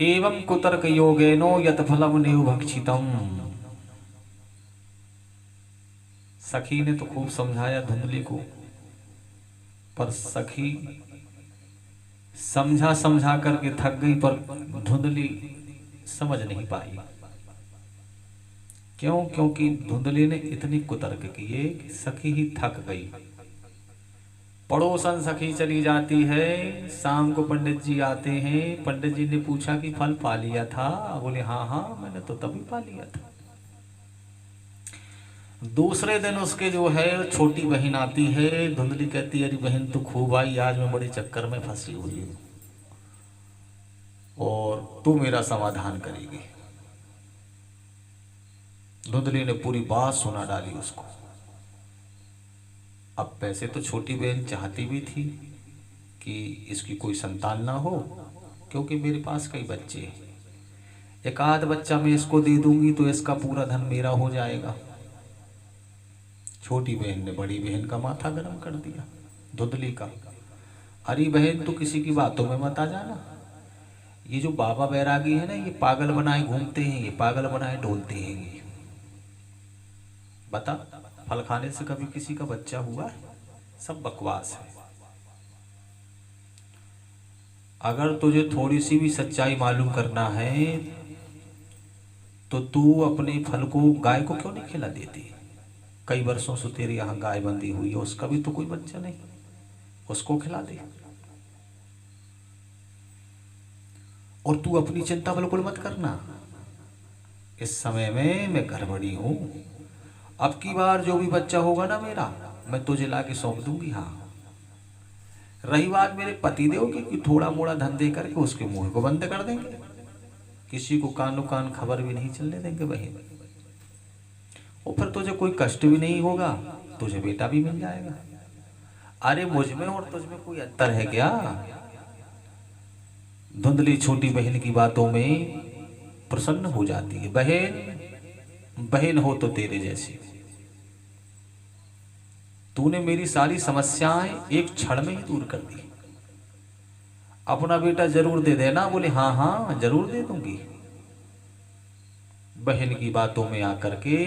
एवं कुतर्क योगेनो यत फलम नेव भक्षितम। सखी ने तो खूब समझाया धुंधली को, पर सखी समझा समझा करके थक गई, पर धुंधली समझ नहीं पाई। क्यों? क्योंकि धुंधली ने इतनी कुतर्क किए कि सखी ही थक गई। पड़ोसन सखी चली जाती है। शाम को पंडित जी आते हैं। पंडित जी ने पूछा कि फल पा लिया था? बोले हाँ हाँ, मैंने तो तभी पा लिया था। दूसरे दिन उसके जो है छोटी बहन आती है। धुंधली कहती है अरे बहन तू खूब आई, आज मैं बड़े चक्कर में फंसी हुई हूँ और तू मेरा समाधान करेगी। धुंधली ने पूरी बात सुना डाली उसको। अब वैसे तो छोटी बहन चाहती भी थी कि इसकी कोई संतान ना हो, क्योंकि मेरे पास कई बच्चे हैं, एक आध बच्चा मैं इसको दे दूंगी तो इसका पूरा धन मेरा हो जाएगा। छोटी बहन ने बड़ी बहन का माथा गर्म कर दिया, धुंधली का। अरे बहन तू किसी की बातों में मत आ जाना। ये जो बाबा बैरागी है ना, ये पागल बनाए घूमते हैं, ये पागल बनाए डोलते हैं। ये बता, फल खाने से कभी किसी का बच्चा हुआ है? सब बकवास है। अगर तुझे थोड़ी सी भी सच्चाई मालूम करना है तो तू अपने फल को गाय को क्यों नहीं खिला देती? कई वर्षों से तेरे यहाँ गाय बंधी हुई है, उसका भी तो कोई बच्चा नहीं, उसको खिला दे। और तू अपनी चिंता बिल्कुल मत करना, इस समय में मैं गड़बड़ी हूं। अब की बार जो भी बच्चा होगा ना मेरा, मैं तुझे लाके सौंप दूंगी। हाँ, रही बात मेरे पतिदेव की कि थोड़ा मोड़ा धन दे करके उसके मुंह को बंद कर देंगे, किसी को कानो कान खबर भी नहीं चलने देंगे बहन। और फिर तुझे कोई कष्ट भी नहीं होगा, तुझे बेटा भी मिल जाएगा। अरे मुझ में और तुझ में कोई अंतर है क्या? धुंधली छोटी बहन की बातों में प्रसन्न हो जाती है। बहन बहन हो तो तेरे जैसी, तूने मेरी सारी समस्याएं एक क्षण में ही दूर कर दी। अपना बेटा जरूर दे देना। बोले हाँ हाँ जरूर दे दूंगी। बहन की बातों में आकर के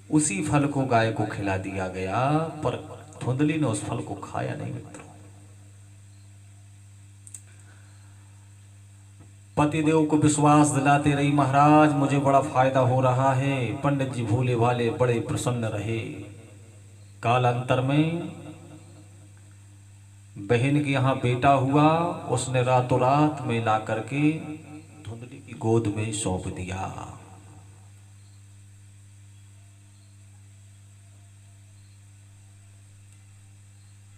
उसी फल को गाय को खिला दिया गया, पर धुंधली ने उस फल को खाया नहीं मित्रों। पतिदेव को विश्वास दिलाते रही, महाराज मुझे बड़ा फायदा हो रहा है। पंडित जी भोले भाले बड़े प्रसन्न रहे। कालांतर में बहन के यहाँ बेटा हुआ, उसने रातों रात में ला करके धुंधली की गोद में सौंप दिया।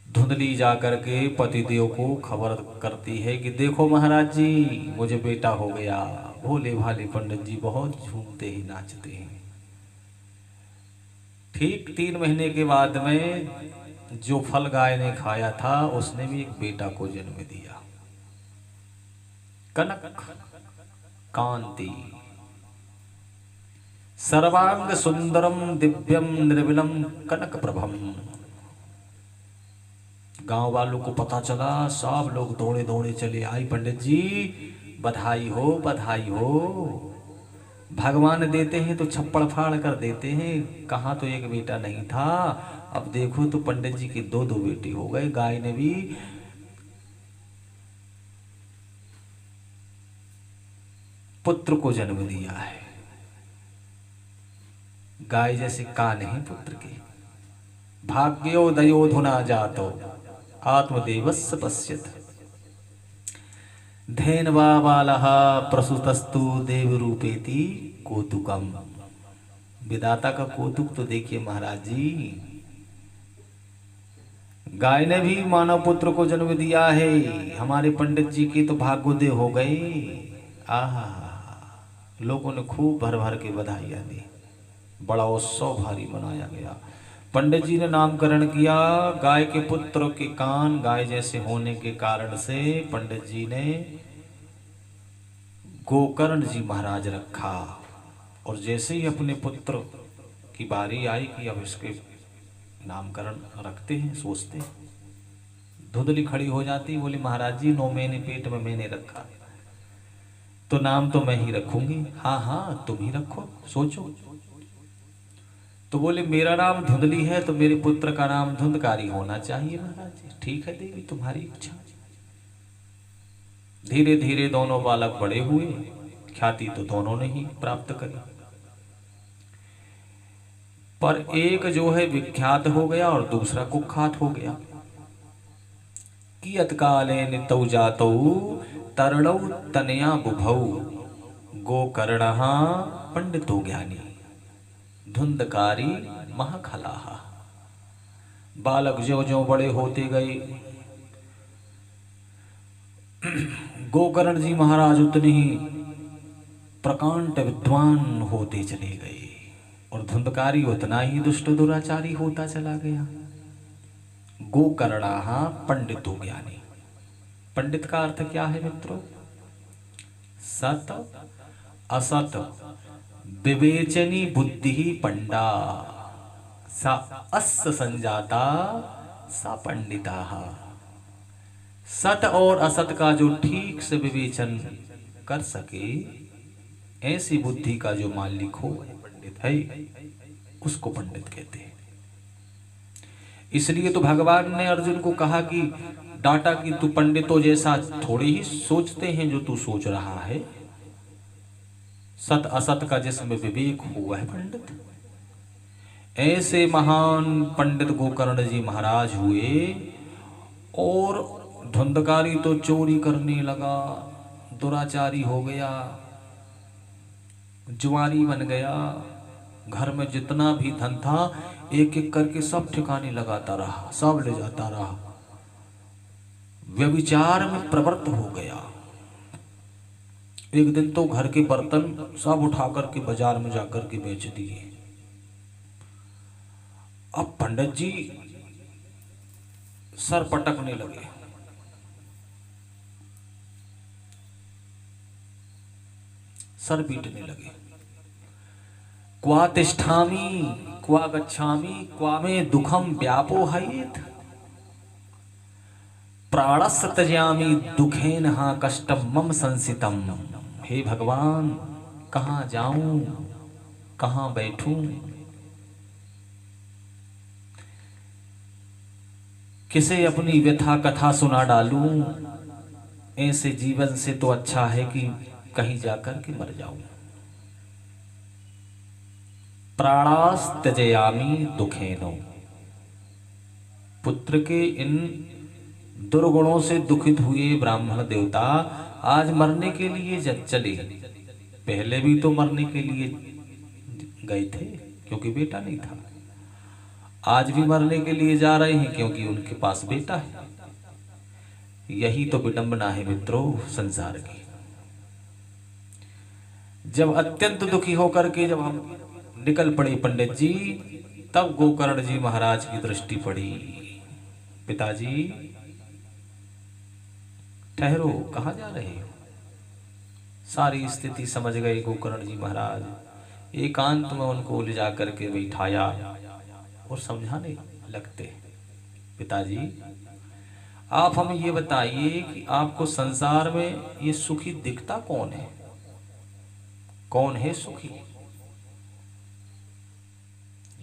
धुंधली जाकर के पतिदेव को खबर करती है कि देखो महाराज जी मुझे बेटा हो गया। भोले भाले पंडित जी बहुत झूमते ही नाचते हैं। ठीक 3 महीने के बाद में जो फल गाय ने खाया था उसने भी एक बेटा को जन्म दिया। कनक कांति सर्वांग सुंदरम दिव्यम निर्विलम कनक प्रभम। गांव वालों को पता चला, सब लोग दौड़े दौड़े चले आई, पंडित जी बधाई हो बधाई हो। भगवान देते हैं तो छप्पड़ फाड़ कर देते हैं, कहाँ तो एक बेटा नहीं था, अब देखो तो पंडित जी के 2-2 बेटे हो गए। गाय ने भी पुत्र को जन्म दिया है। गाय जैसे कान है पुत्र के। भाग्योदयोधुना जातो आत्मदेवस्य पश्यत धैनवा बालः प्रसूतस्तु देव रूपेति कौतुकम। विधाता का कौतुक तो देखिए महाराज जी। गाय ने भी मानव पुत्र को जन्म दिया है। हमारे पंडित जी के तो भाग्योदय हो गए। आहा, लोगों ने खूब भर भर के बधाइयां दी, बड़ा उत्सव भारी मनाया गया। पंडित जी ने नामकरण किया। गाय के पुत्र के कान गाय जैसे होने के कारण से पंडित जी ने गोकर्ण जी महाराज रखा। और जैसे ही अपने पुत्र की बारी आई कि अब इसके नामकरण रखते हैं, सोचते हैं, धुंधली खड़ी हो जाती, बोली महाराज जी 9 महीने पेट में मैंने रखा, तो नाम तो मैं ही रखूंगी। हाँ हाँ तुम ही रखो, सोचो। तो बोले मेरा नाम धुंधली है तो मेरे पुत्र का नाम धुंधकारी होना चाहिए महाराज। ठीक है देवी, तुम्हारी इच्छा। धीरे धीरे दोनों बालक बड़े हुए, ख्याति तो दोनों ने ही प्राप्त करी, पर एक जो है विख्यात हो गया और दूसरा कुख्यात हो गया। कियत काले नितौ जातौ तरणौ तनया बुभौ गोकर्णः पंडितो ज्ञानी धुंधकारी महाखलाः। बालक ज्यों ज्यों बड़े होते गए, गोकर्ण जी महाराज उतने ही प्रकांड विद्वान होते चले गए और धुंधकारी उतना ही दुष्ट दुराचारी होता चला गया। गोकर्णाः पंडितो ज्ञानी। पंडित का अर्थ क्या है मित्रों? सत असत विवेचनी बुद्धि पंडा सा अस्य संजाता सा पंडिता। सत और असत का जो ठीक से विवेचन कर सके, ऐसी बुद्धि का जो मालिक हो वह पंडित है, उसको पंडित कहते हैं। इसलिए तो भगवान ने अर्जुन को कहा कि डांटा कि तू पंडितों जैसा थोड़े ही सोचते हैं जो तू सोच रहा है। सत असत का जिसमें विवेक हो वह पंडित। ऐसे महान पंडित गोकर्ण जी महाराज हुए और धुंधकारी तो चोरी करने लगा, दुराचारी हो गया, जुआरी बन गया। घर में जितना भी धन था एक एक करके सब ठिकाने लगाता रहा, सब ले जाता रहा, व्यभिचार में प्रवृत्त हो गया। एक दिन तो घर के बर्तन सब उठा करके बाजार में जाकर के बेच दिए। अब पंडित जी सर पटकने लगे। सर पीटने लगे। क्वा तिष्ठामि क्वा गच्छामि क्वा में दुखम व्यापोहयेत् प्राणस्य त्यजामि दुखेन हा कष्टम मम संसितम। हे भगवान, कहाँ जाऊं, कहाँ बैठूं, किसे अपनी व्यथा कथा सुना डालूं। ऐसे जीवन से तो अच्छा है कि कहीं जाकर के मर जाऊं। प्राणास त्यजयामि दुखेनो। पुत्र के इन दुर्गुणों से दुखित हुए ब्राह्मण देवता आज मरने के लिए चले। पहले भी तो मरने के लिए गए थे क्योंकि बेटा नहीं था। आज भी मरने के लिए जा रहे हैं क्योंकि उनके पास बेटा है। यही तो विडंबना है मित्रों संसार की। जब अत्यंत दुखी होकर के जब हम निकल पड़े पंडित जी, तब गोकर्ण जी महाराज की दृष्टि पड़ी। पिताजी ठहरो, कहाँ जा रहे हो? सारी स्थिति समझ गए गोकर्ण जी महाराज। एकांत में उनको ले जा करके बैठाया और समझाने लगते। पिताजी आप हमें ये बताइए कि आपको संसार में ये सुखी दिखता कौन है? कौन है सुखी?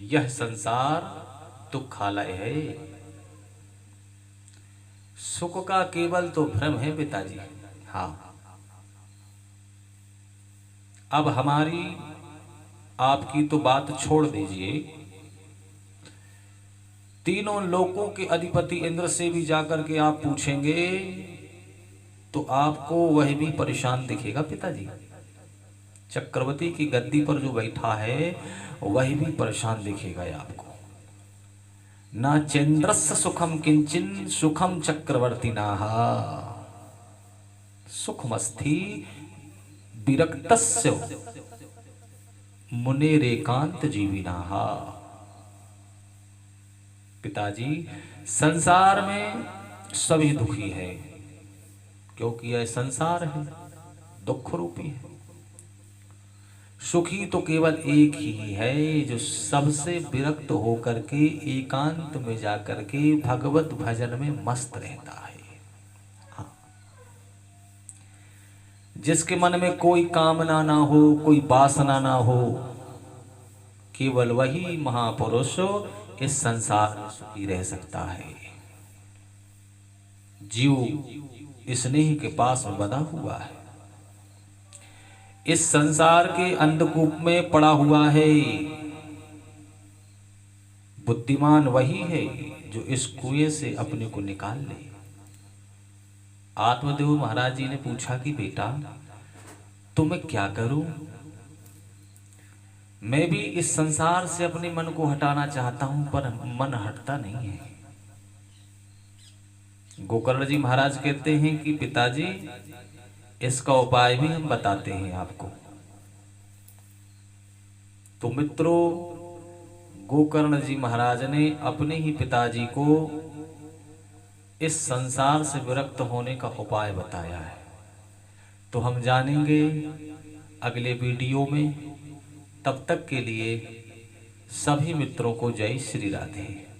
यह संसार दुखालय है। सुख का केवल तो भ्रम है पिताजी। हाँ, अब हमारी आपकी तो बात छोड़ दीजिए। तीनों लोकों के अधिपति इंद्र से भी जाकर के आप पूछेंगे तो आपको वह भी परेशान दिखेगा पिताजी। चक्रवर्ती की गद्दी पर जो बैठा है वह भी परेशान दिखेगा आपको। ना चंद्रस्य सुखम किंचिन सुखम चक्रवर्तिनाः सुखमस्थि विरक्तस्य मुनेरेकांत जीविनाः। पिताजी संसार में सभी दुखी है क्योंकि यह संसार है, दुख रूपी है। सुखी तो केवल एक ही है जो सबसे विरक्त होकर के एकांत में जाकर के भगवत भजन में मस्त रहता है। हाँ। जिसके मन में कोई कामना ना हो, कोई वासना ना हो, केवल वही महापुरुष इस संसार में सुखी रह सकता है। जीव स्नेह के पास में बंधा हुआ है, इस संसार के अंधकूप में पड़ा हुआ है। बुद्धिमान वही है जो इस कुएं से अपने को निकाल ले। आत्मदेव महाराज जी ने पूछा कि बेटा तो मैं क्या करूं? मैं भी इस संसार से अपने मन को हटाना चाहता हूं, पर मन हटता नहीं है। गोकर्ण जी महाराज कहते हैं कि पिताजी इसका उपाय भी हम बताते हैं आपको। तो मित्रों, गोकर्ण जी महाराज ने अपने ही पिताजी को इस संसार से विरक्त होने का उपाय बताया है। तो हम जानेंगे अगले वीडियो में। तब तक के लिए सभी मित्रों को जय श्री राधे।